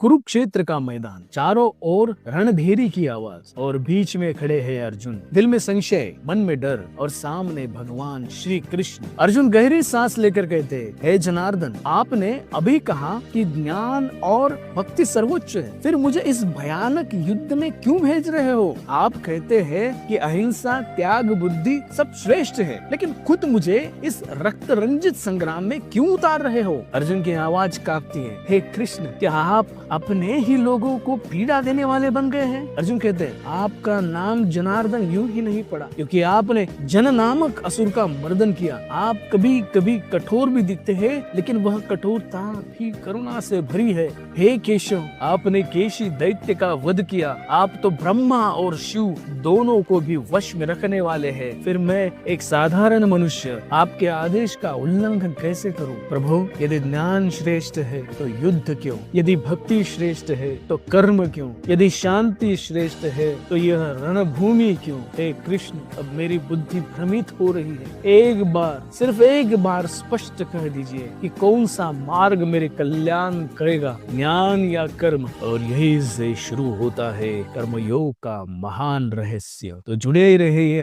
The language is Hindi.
कुरुक्षेत्र का मैदान, चारों ओर रणभेरी की आवाज और बीच में खड़े हैं अर्जुन। दिल में संशय, मन में डर और सामने भगवान श्री कृष्ण। अर्जुन गहरी सांस लेकर कहते, हे जनार्दन, आपने अभी कहा कि ज्ञान और भक्ति सर्वोच्च है, फिर मुझे इस भयानक युद्ध में क्यों भेज रहे हो? आप कहते हैं कि अहिंसा, त्याग, बुद्धि सब श्रेष्ठ है, लेकिन खुद मुझे इस रक्त रंजित संग्राम में क्यों उतार रहे हो? अर्जुन की आवाज कांपती है, हे कृष्ण, क्या आप अपने ही लोगों को पीड़ा देने वाले बन गए हैं? अर्जुन कहते हैं, आपका नाम जनार्दन यूं ही नहीं पड़ा क्योंकि आपने जन नामक असुर का मर्दन किया। आप कभी कभी कठोर भी दिखते हैं, लेकिन वह कठोरता भी करुणा से भरी है। हे केशव, आपने केशी दैत्य का वध किया। आप तो ब्रह्मा और शिव दोनों को भी वश में रखने वाले हैं। फिर मैं एक साधारण मनुष्य आपके आदेश का उल्लंघन कैसे करूं? प्रभु, यदि ज्ञान श्रेष्ठ है तो युद्ध क्यों? यदि भक्ति श्रेष्ठ है तो कर्म क्यों? यदि शांति श्रेष्ठ है तो यह रणभूमि क्यों? हे कृष्ण, अब मेरी बुद्धि भ्रमित हो रही है। एक बार, सिर्फ एक बार स्पष्ट कह दीजिए कि कौन सा मार्ग मेरे कल्याण करेगा, ज्ञान या कर्म? और यही से शुरू होता है कर्मयोग का महान रहस्य। तो जुड़े ही रहिए